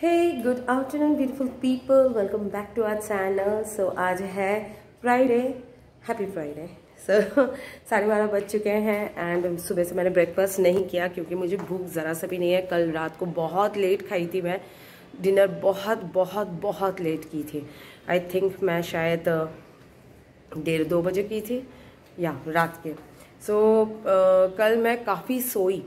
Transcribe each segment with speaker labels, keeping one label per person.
Speaker 1: Hey, good afternoon beautiful people, welcome back to our channel. So आज है Friday, happy Friday. सो 12:30 बज चुके हैं एंड सुबह से मैंने ब्रेकफास्ट नहीं किया क्योंकि मुझे भूख ज़रा सा भी नहीं है. कल रात को बहुत लेट खाई थी मैं, डिनर बहुत बहुत बहुत लेट की थी. आई थिंक मैं शायद 1:30-2 बजे की थी या रात के. सो कल मैं काफ़ी सोई,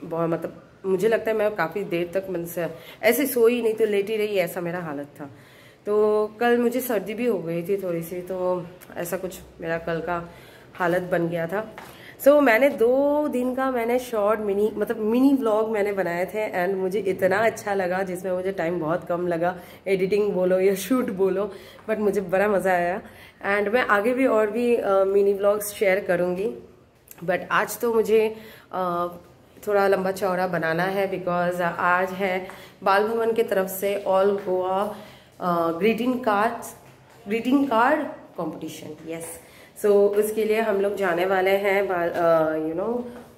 Speaker 1: मतलब मुझे लगता है मैं काफ़ी देर तक मन से ऐसे सोई नहीं तो लेटी रही, ऐसा मेरा हालत था. तो कल मुझे सर्दी भी हो गई थी थोड़ी सी, तो ऐसा कुछ मेरा कल का हालत बन गया था. सो मैंने 2 दिन का शॉर्ट मिनी व्लॉग मैंने बनाए थे एंड मुझे इतना अच्छा लगा, जिसमें मुझे टाइम बहुत कम लगा, एडिटिंग बोलो या शूट बोलो, बट मुझे बड़ा मज़ा आया. एंड मैं आगे भी और भी मिनी व्लॉग्स शेयर करूँगी, बट आज तो मुझे थोड़ा लंबा चौड़ा बनाना है बिकॉज आज है बाल भवन की तरफ से all Goa greeting card competition. Yes, so उसके लिए हम लोग जाने वाले हैं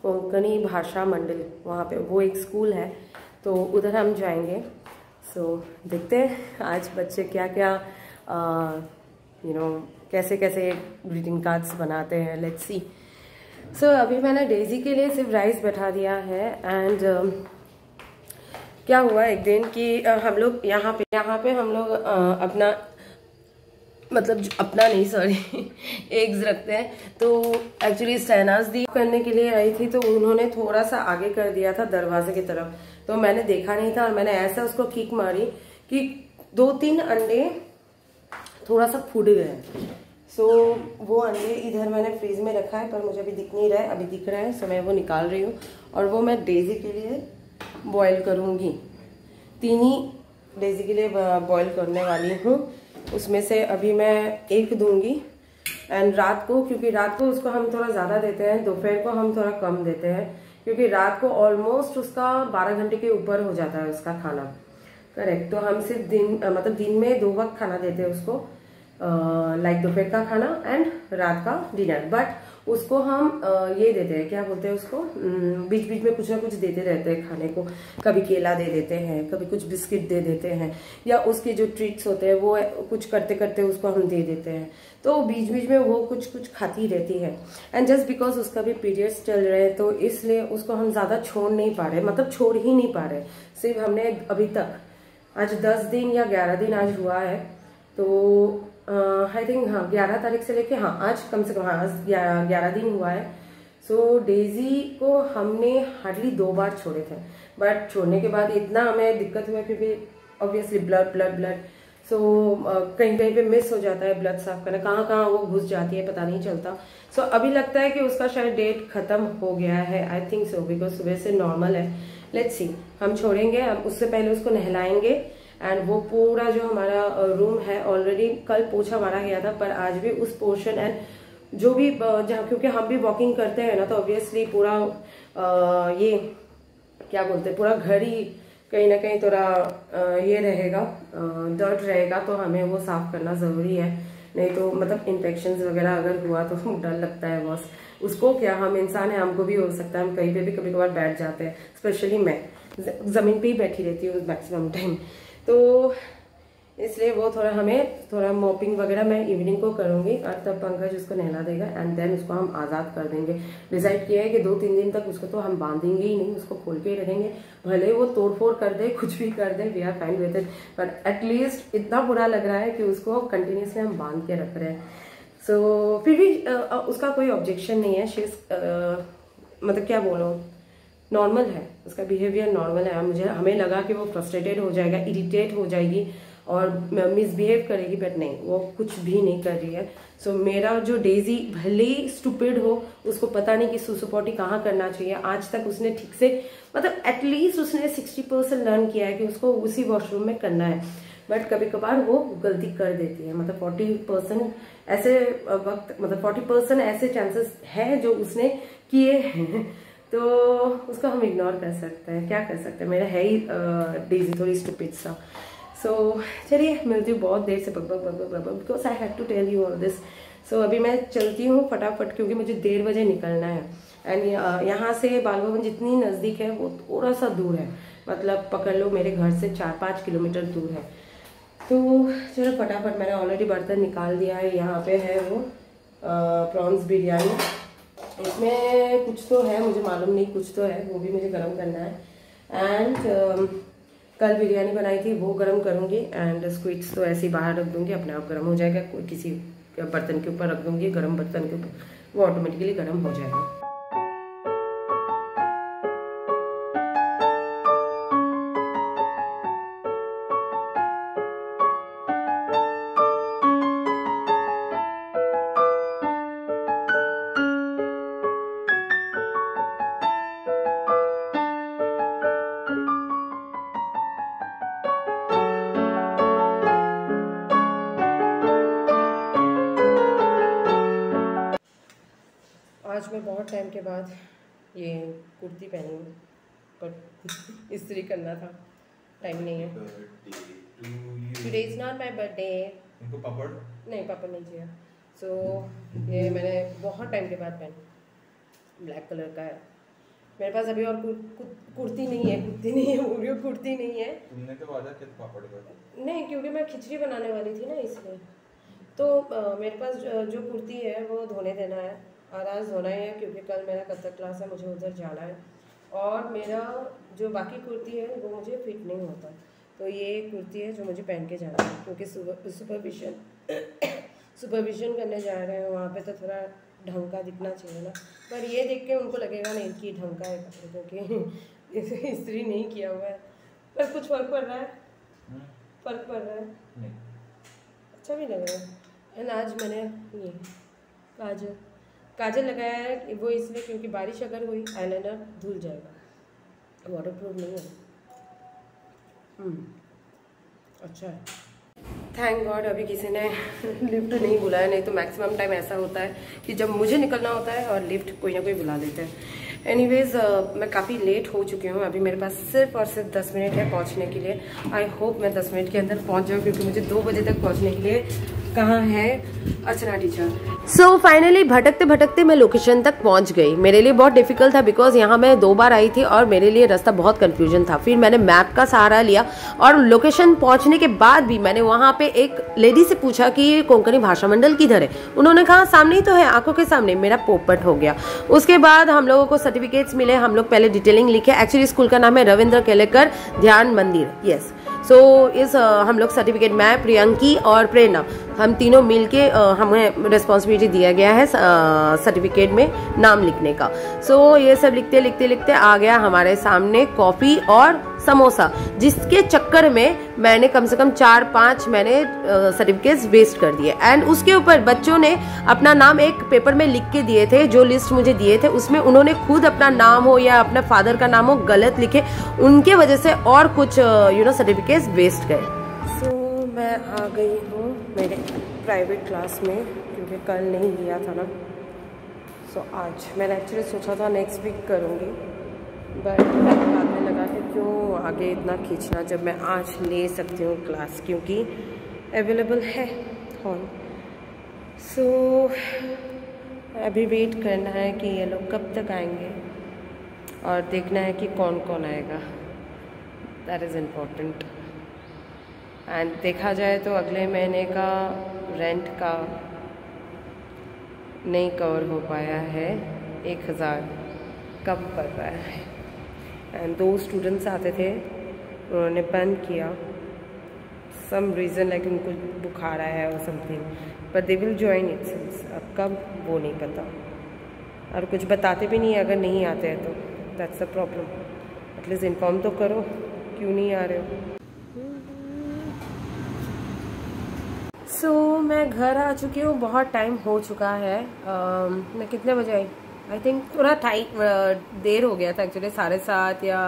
Speaker 1: कोंकणी भाषा मंडल, वहाँ पे वो एक स्कूल है, तो उधर हम जाएंगे. सो देखते हैं आज बच्चे क्या क्या कैसे कैसे ग्रीटिंग कार्ड्स बनाते हैं. Let's see. सो अभी मैंने डेजी के लिए सिर्फ राइस बैठा दिया है. एंड क्या हुआ एक दिन कि हम लोग यहाँ पे हम लोग अपना अपना नहीं सॉरी एग्स रखते हैं. तो एक्चुअली शहनाज दी करने के लिए आई थी, तो उन्होंने थोड़ा सा आगे कर दिया था दरवाजे की तरफ, तो मैंने देखा नहीं था और मैंने ऐसा उसको किक मारी कि 2-3 अंडे थोड़ा सा फूट गए. सो वो अंडे इधर मैंने फ्रीज में रखा है, पर मुझे अभी दिख नहीं रहा है. अभी दिख रहा है, सो मैं वो निकाल रही हूँ और वो मैं डेजी के लिए बॉईल करूँगी. 3 ही डेजी के लिए बॉईल करने वाली हूँ. उसमें से अभी मैं 1 दूंगी एंड रात को, क्योंकि रात को उसको हम थोड़ा ज़्यादा देते हैं, दोपहर को हम थोड़ा कम देते हैं, क्योंकि रात को ऑलमोस्ट उसका 12 घंटे के ऊपर हो जाता है उसका खाना. करेक्ट. तो हम सिर्फ दिन में 2 वक्त खाना देते हैं उसको, लाइक दोपहर का खाना एंड रात का डिनर. बट उसको हम ये देते हैं, क्या बोलते हैं उसको, बीच बीच में कुछ ना कुछ देते रहते हैं खाने को. कभी केला दे देते हैं, कभी कुछ बिस्किट दे देते हैं, या उसके जो ट्रीट्स होते हैं वो कुछ करते करते उसको हम दे देते हैं. तो बीच बीच में वो कुछ कुछ खाती रहती है. एंड जस्ट बिकॉज उसका भी पीरियड्स चल रहे हैं, तो इसलिए उसको हम ज़्यादा छोड़ नहीं पा रहे, छोड़ ही नहीं पा रहे. सिर्फ हमने अभी तक आज 10 दिन या 11 दिन आज हुआ है, तो आई थिंक 11 तारीख से लेके आज कम से कम आज 11 दिन हुआ है. सो डेजी को हमने हार्डली 2 बार छोड़े थे, बट छोड़ने के बाद इतना हमें दिक्कत हुआ क्योंकि ऑब्वियसली ब्लड सो कहीं कहीं पे मिस हो जाता है ब्लड साफ करना, कहाँ कहाँ वो घुस जाती है पता नहीं चलता. सो अभी लगता है कि उसका शायद डेट खत्म हो गया है, आई थिंक सो, बिकॉज सुबह से नॉर्मल है. Let's see. हम छोड़ेंगे, हम उससे पहले उसको नहलाएंगे. एंड वो पूरा जो हमारा रूम है, ऑलरेडी कल पोछा मारा गया था, पर आज भी उस पोर्शन एंड जो भी जहाँ, क्योंकि हम भी वॉकिंग करते हैं ना, तो ऑब्वियसली पूरा ये क्या बोलते हैं, पूरा घर ही कहीं ना कहीं थोड़ा ये रहेगा, डर्ट रहेगा, तो हमें वो साफ करना ज़रूरी है. नहीं तो इन्फेक्शंस वगैरह अगर हुआ तो डर लगता है बॉस. उसको क्या, हम इंसान हैं, हमको भी हो सकता है, हम कहीं पे भी कभी कभार बैठ जाते हैं. स्पेशली मैं ज़मीन पे ही बैठी रहती हूँ मैक्सिमम टाइम, तो इसलिए वो थोड़ा मॉपिंग वगैरह मैं इवनिंग को करूँगी और तब पंकज उसको नहला देगा एंड देन उसको हम आज़ाद कर देंगे. डिसाइड किया है कि 2-3 दिन तक उसको तो हम बांधेंगे ही नहीं, उसको खोल के ही रखेंगे. भले वो तोड़फोड़ कर दे, कुछ भी कर दे, we are fine with it, but at least इतना बुरा लग रहा है कि उसको कंटिन्यूसली हम बांध के रख रहे हैं. सो फिर भी उसका कोई ऑब्जेक्शन नहीं है. शी क्या बोलो, नॉर्मल है, उसका बिहेवियर नॉर्मल है. हमें लगा कि वो फ्रस्ट्रेटेड हो जाएगा, इरिटेट हो जाएगी और मिसबिहेव करेगी, बट नहीं, वो कुछ भी नहीं कर रही है. सो मेरा जो डेजी भले ही स्टूपिड हो, उसको पता नहीं कि सुसुपोटी कहाँ करना चाहिए. आज तक उसने ठीक से एटलीस्ट उसने 60% लर्न किया है कि उसको उसी वॉशरूम में करना है, बट कभी कभार वो गलती कर देती है. 40% ऐसे वक्त 40% ऐसे चांसेस है जो उसने किए हैं, तो उसको हम इग्नोर कर सकते हैं, क्या कर सकते हैं. मेरा है ही डेजी थोड़ी स्टूपिड सा. सो चलिए, मिलती हूँ बहुत देर से because I have to tell you all this. So अभी मैं चलती हूँ फटाफट, क्योंकि मुझे 1:30 बजे निकलना है. एंड यहाँ से बाल भवन जितनी नज़दीक है वो थोड़ा सा दूर है, मतलब पकड़ लो मेरे घर से 4-5 किलोमीटर दूर है। तो चलो फटाफट मैंने ऑलरेडी बर्तन निकाल दिया है। यहाँ पे है वो प्रॉन्स बिरयानी, इसमें कुछ तो है मुझे मालूम नहीं, कुछ तो है, वो भी मुझे गर्म करना है। एंड कल बिरयानी बनाई थी वो गर्म करूँगी। एंड स्क्वीट्स तो ऐसे ही बाहर रख दूँगी, अपने आप गर्म हो जाएगा, कोई किसी बर्तन के ऊपर रख दूँगी, गर्म बर्तन के ऊपर, वो ऑटोमेटिकली गर्म हो जाएगा। आज मैं बहुत टाइम के बाद ये कुर्ती पहनी हूँ, पर इस्त्री करना था, टाइम नहीं है। Today is not my birthday.
Speaker 2: इनको पापड़
Speaker 1: नहीं, पापड़ नहीं चाहिए। सो ये मैंने बहुत टाइम के बाद पहनी, ब्लैक कलर का है मेरे पास अभी, और कुर्ती नहीं है, कुर्ती नहीं है, वो कुर्ती नहीं है।
Speaker 2: तुमने तो वादा किया पापड़ का।
Speaker 1: नहीं, क्योंकि मैं खिचड़ी बनाने वाली थी ना, इसलिए। तो मेरे पास जो कुर्ती है वो धोने देना है, और आज धोना ही है क्योंकि कल मेरा कथक क्लास है, मुझे उधर जाना है। और मेरा जो बाकी कुर्ती है वो मुझे फिट नहीं होता, तो ये कुर्ती है जो मुझे पहन के जाना है, क्योंकि सुपरविजन करने जा रहे हैं वहाँ पे, तो थोड़ा ढंग का दिखना चाहिए ना। पर ये देख के उनको लगेगा नहीं कि ढंग का है कपड़े, क्योंकि इस्त्री नहीं किया हुआ है। पर कुछ फर्क पड़ रहा है, फर्क पड़ रहा है
Speaker 2: नहीं,
Speaker 1: अच्छा भी लग रहा है। एंड आज मैंने ये काजल लगाया है, वो इसलिए क्योंकि बारिश अगर हुई आईलाइनर धुल जाएगा, वाटरप्रूफ नहीं है। अच्छा है, थैंक गॉड अभी किसी ने लिफ्ट नहीं बुलाया, नहीं तो मैक्सिमम टाइम ऐसा होता है कि जब मुझे निकलना होता है और लिफ्ट कोई ना कोई बुला देते हैं। एनीवेज मैं काफ़ी लेट हो चुकी हूँ, अभी मेरे पास सिर्फ और सिर्फ 10 मिनट है पहुँचने के लिए। आई होप मैं 10 मिनट के अंदर पहुँच जाऊँ, क्योंकि मुझे 2 बजे तक पहुँचने के लिए कहाँ है अर्चना टीचर। सो फाइनली भटकते भटकते मैं लोकेशन तक पहुंच गई। मेरे लिए बहुत डिफिकल्ट था, बिकॉज यहाँ मैं 2 बार आई थी और मेरे लिए रास्ता बहुत कंफ्यूजन था। फिर मैंने मैप का सहारा लिया, और लोकेशन पहुंचने के बाद भी मैंने वहाँ पे एक लेडी से पूछा कि ये कोंकणी भाषा मंडल किधर है। उन्होंने कहा सामने ही तो है, आंखों के सामने। मेरा पोपट हो गया। उसके बाद हम लोगों को सर्टिफिकेट्स मिले, हम लोग पहले डिटेलिंग लिखे। एक्चुअली स्कूल का नाम है रविंद्र केलेकर ध्यान मंदिर, यस। सो हम लोग सर्टिफिकेट, मैं, प्रियंकी और प्रेरणा, हम तीनों मिलके हमें रिस्पॉन्सिबिलिटी दिया गया है सर्टिफिकेट में नाम लिखने का। सो ये सब लिखते लिखते लिखते आ गया हमारे सामने कॉफी और समोसा, जिसके चक्कर में मैंने कम से कम 4-5 मैंने सर्टिफिकेट्स वेस्ट कर दिए। एंड उसके ऊपर बच्चों ने अपना नाम एक पेपर में लिख के दिए थे, जो लिस्ट मुझे दिए थे उसमें उन्होंने खुद अपना नाम हो या अपना फादर का नाम हो गलत लिखे, उनके वजह से और कुछ सर्टिफिकेट्स वेस्ट गए। सो मैं आ गई हूँ मेरे प्राइवेट क्लास में, क्योंकि कल नहीं लिया था ना। सो आज मैंने एक्चुअली सोचा था नेक्स्ट वीक करूँगी, बट बाद में लगा कि क्यों आगे इतना खींचना जब मैं आज ले सकती हूँ क्लास, क्योंकि अवेलेबल है हॉल। सो अभी वेट करना है कि ये लोग कब तक आएंगे, और देखना है कि कौन कौन आएगा, दैट इज़ इम्पोर्टेंट। एंड देखा जाए तो अगले महीने का रेंट का नहीं कवर हो पाया है, 1000 कम पड़ रहा है। एंड 2 स्टूडेंट्स आते थे, उन्होंने बंद किया, सम रीज़न लाइक उनको बुखार आया है और something, but they will join it since. अब कब वो नहीं पता, और कुछ बताते भी नहीं अगर नहीं आते हैं तो, that's a problem. At least inform तो करो क्यों नहीं आ रहे हो। सो मैं घर आ चुकी हूँ, बहुत टाइम हो चुका है। मैं कितने बजे आई, आई थिंक थोड़ा देर हो गया था एक्चुअली, 7:30 या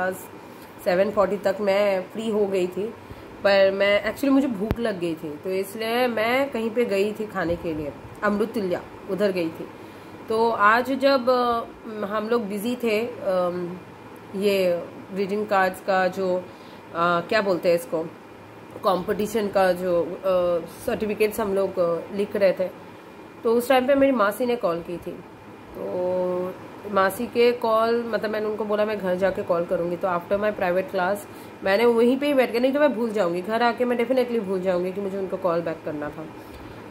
Speaker 1: 7:40 तक मैं फ्री हो गई थी। पर मैं एक्चुअली मुझे भूख लग गई थी, तो इसलिए मैं कहीं पे गई थी खाने के लिए, अमृत तुल्या उधर गई थी। तो आज जब हम लोग बिजी थे, ये ग्रीटिंग कार्ड्स का जो क्या बोलते हैं इसको, कंपटीशन का जो सर्टिफिकेट्स हम लोग लिख रहे थे, तो उस टाइम पे मेरी मासी ने कॉल की थी। तो मासी के कॉल, मतलब मैंने उनको बोला मैं घर जाके कॉल करूँगी, तो आफ्टर माई प्राइवेट क्लास मैंने वहीं पे ही बैठ के, नहीं तो मैं भूल जाऊँगी, घर आके मैं डेफिनेटली भूल जाऊँगी कि मुझे उनको कॉल बैक करना था।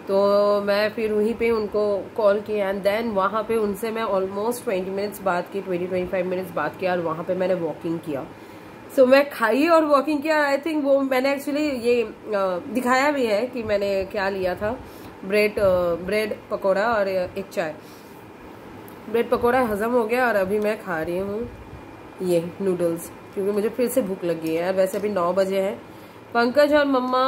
Speaker 1: तो मैं फिर वहीं पे उनको कॉल किया एंड देन वहाँ पे उनसे मैं ऑलमोस्ट 20 मिनट्स बात की, 20-25 मिनट्स बात किया और वहाँ पे मैंने वॉकिंग किया। सो मैं खाई और वॉकिंग किया। आई थिंक वो मैंने एक्चुअली ये दिखाया भी है कि मैंने क्या लिया था, ब्रेड पकौड़ा और एक चाय। ब्रेड पकौड़ा हजम हो गया और अभी मैं खा रही हूँ ये नूडल्स, क्योंकि मुझे फिर से भूख लगी है। वैसे अभी 9 बजे हैं। पंकज और मम्मा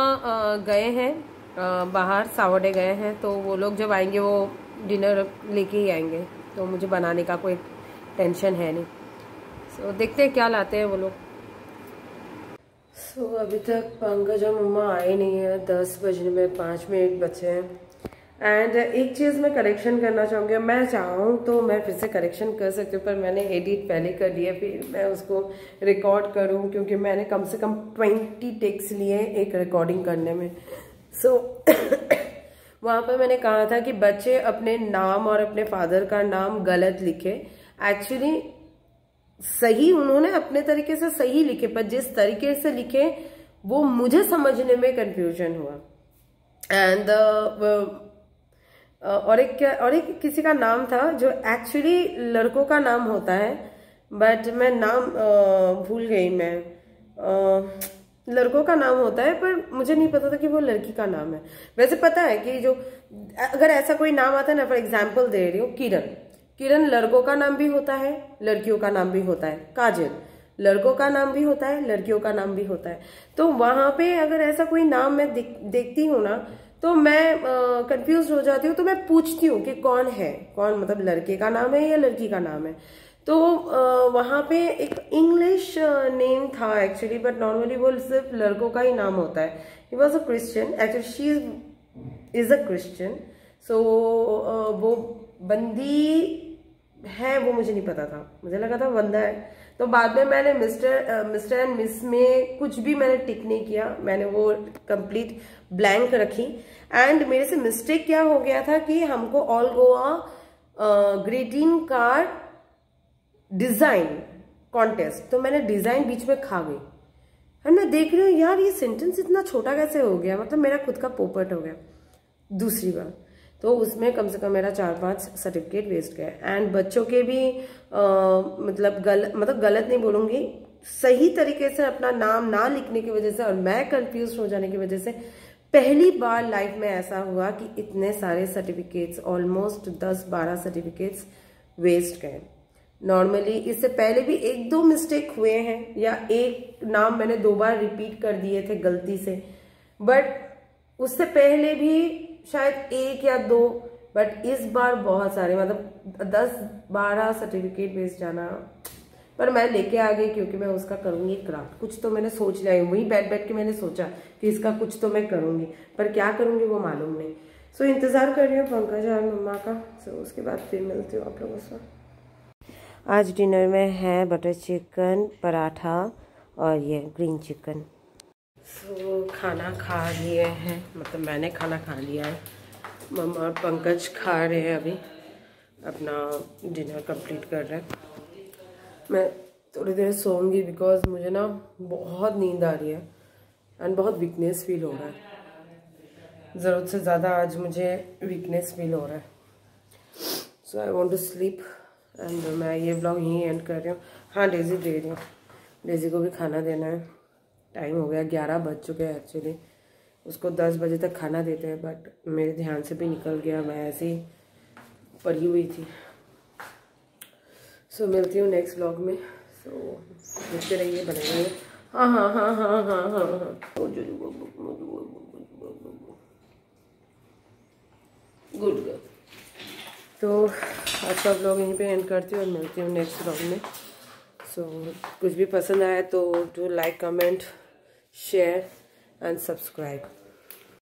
Speaker 1: गए हैं बाहर, सावडे गए हैं, तो वो लोग जब आएंगे वो डिनर लेके ही आएंगे, तो मुझे बनाने का कोई टेंशन है नहीं। सो देखते हैं क्या लाते हैं वो लोग। सो अभी तक पंकज और मम्मा आए नहीं है, 10 बजने में 5 मिनट बचे हैं। एंड एक चीज़ मैं करेक्शन करना चाहूँगी, मैं चाहूँ तो मैं फिर से करेक्शन कर सकती हूँ, पर मैंने एडिट पहले कर दिया, फिर मैं उसको रिकॉर्ड करूँ, क्योंकि मैंने कम से कम 20 टेक्स लिए एक रिकॉर्डिंग करने में। सो वहाँ पर मैंने कहा था कि बच्चे अपने नाम और अपने फादर का नाम गलत लिखे। एक्चुअली सही उन्होंने अपने तरीके से सही लिखे, पर जिस तरीके से लिखे वो मुझे समझने में कंफ्यूजन हुआ। एंड और एक किसी का नाम था जो एक्चुअली लड़कों का नाम होता है, बट मैं नाम भूल गई। मैं लड़कों का नाम होता है, पर मुझे नहीं पता था कि वो लड़की का नाम है। वैसे पता है कि जो अगर ऐसा कोई नाम आता है ना, फॉर एग्जाम्पल दे रही हूँ, किरण लड़कों का नाम भी होता है, लड़कियों का नाम भी होता है। काजल लड़कों का नाम भी होता है, लड़कियों का नाम भी होता है। तो वहां पे अगर ऐसा कोई नाम मैं देखती हूँ ना, तो मैं कंफ्यूज हो जाती हूँ। तो मैं पूछती हूँ कि कौन है, कौन मतलब लड़के का नाम है या लड़की का नाम है। तो वहां पे एक इंग्लिश नेम था एक्चुअली, बट नॉर्मली वो सिर्फ लड़कों का ही नाम होता है। He was a Christian, actually she is a Christian. So वो बंदी है, वो मुझे नहीं पता था, मुझे लगा था बंदा है। तो बाद में मैंने मिस्टर एंड मिस में कुछ भी मैंने टिक नहीं किया, मैंने वो कंप्लीट ब्लैंक रखी। एंड मेरे से मिस्टेक क्या हो गया था कि हमको all Goa greeting card design contest, तो मैंने डिजाइन बीच में खा गई। और मैं देख रही हूँ यार ये सेंटेंस इतना छोटा कैसे हो गया, मतलब मेरा खुद का पोपट हो गया दूसरी बार। तो उसमें कम से कम मेरा 4-5 सर्टिफिकेट वेस्ट गए। एंड बच्चों के भी मतलब गलत नहीं बोलूंगी, सही तरीके से अपना नाम ना लिखने की वजह से और मैं कंफ्यूज हो जाने की वजह से पहली बार लाइफ में ऐसा हुआ कि इतने सारे सर्टिफिकेट्स, ऑलमोस्ट 10-12 सर्टिफिकेट्स वेस्ट गए। नॉर्मली इससे पहले भी 1-2 मिस्टेक हुए हैं, या एक नाम मैंने 2 बार रिपीट कर दिए थे गलती से, बट उससे पहले भी शायद 1 या 2, बट इस बार बहुत सारे, मतलब 10-12 सर्टिफिकेट वेस्ट जाना। पर मैं लेके आ गई, क्योंकि मैं उसका करूंगी क्राफ्ट। कुछ तो मैंने सोच लिया है, वही बैठ के मैंने सोचा कि इसका कुछ तो मैं करूंगी, पर क्या करूंगी वो मालूम नहीं। सो इंतजार कर रही हूँ पंकज और मम्मा का। सो उसके बाद फिर मिलती हूँ आप लोगों से। आज डिनर में है बटर चिकन, पराठा और ये ग्रीन चिकन। सो खाना खा लिए हैं, मतलब मैंने खाना खा लिया है, मम्मा और पंकज खा रहे हैं, अभी अपना डिनर कंप्लीट कर रहे हैं। मैं थोड़ी देर सोऊंगी, बिकॉज मुझे ना बहुत नींद आ रही है एंड बहुत वीकनेस फील हो रहा है। ज़रूरत से ज़्यादा आज मुझे वीकनेस फील हो रहा है। So I want to sleep and मैं ये व्लॉग यहीं एंड कर रही हूँ। हाँ, डेजी दे रही हूँ, डेजी को भी खाना देना है। टाइम हो गया, 11 बज चुके हैं एक्चुअली। उसको 10 बजे तक खाना देते हैं, बट मेरे ध्यान से भी निकल गया, मैं ऐसे ही पड़ी हुई थी। सो मिलती हूँ नेक्स्ट व्लॉग में। सो देखते रहिए, बने रहिए। हाँ हाँ हाँ हाँ हाँ हाँ हाँ, गुड। तो आज का व्लॉग यहीं पे एंड करती हूँ और मिलती हूँ नेक्स्ट व्लॉग में। सो कुछ भी पसंद आया तो do like, comment, share and subscribe.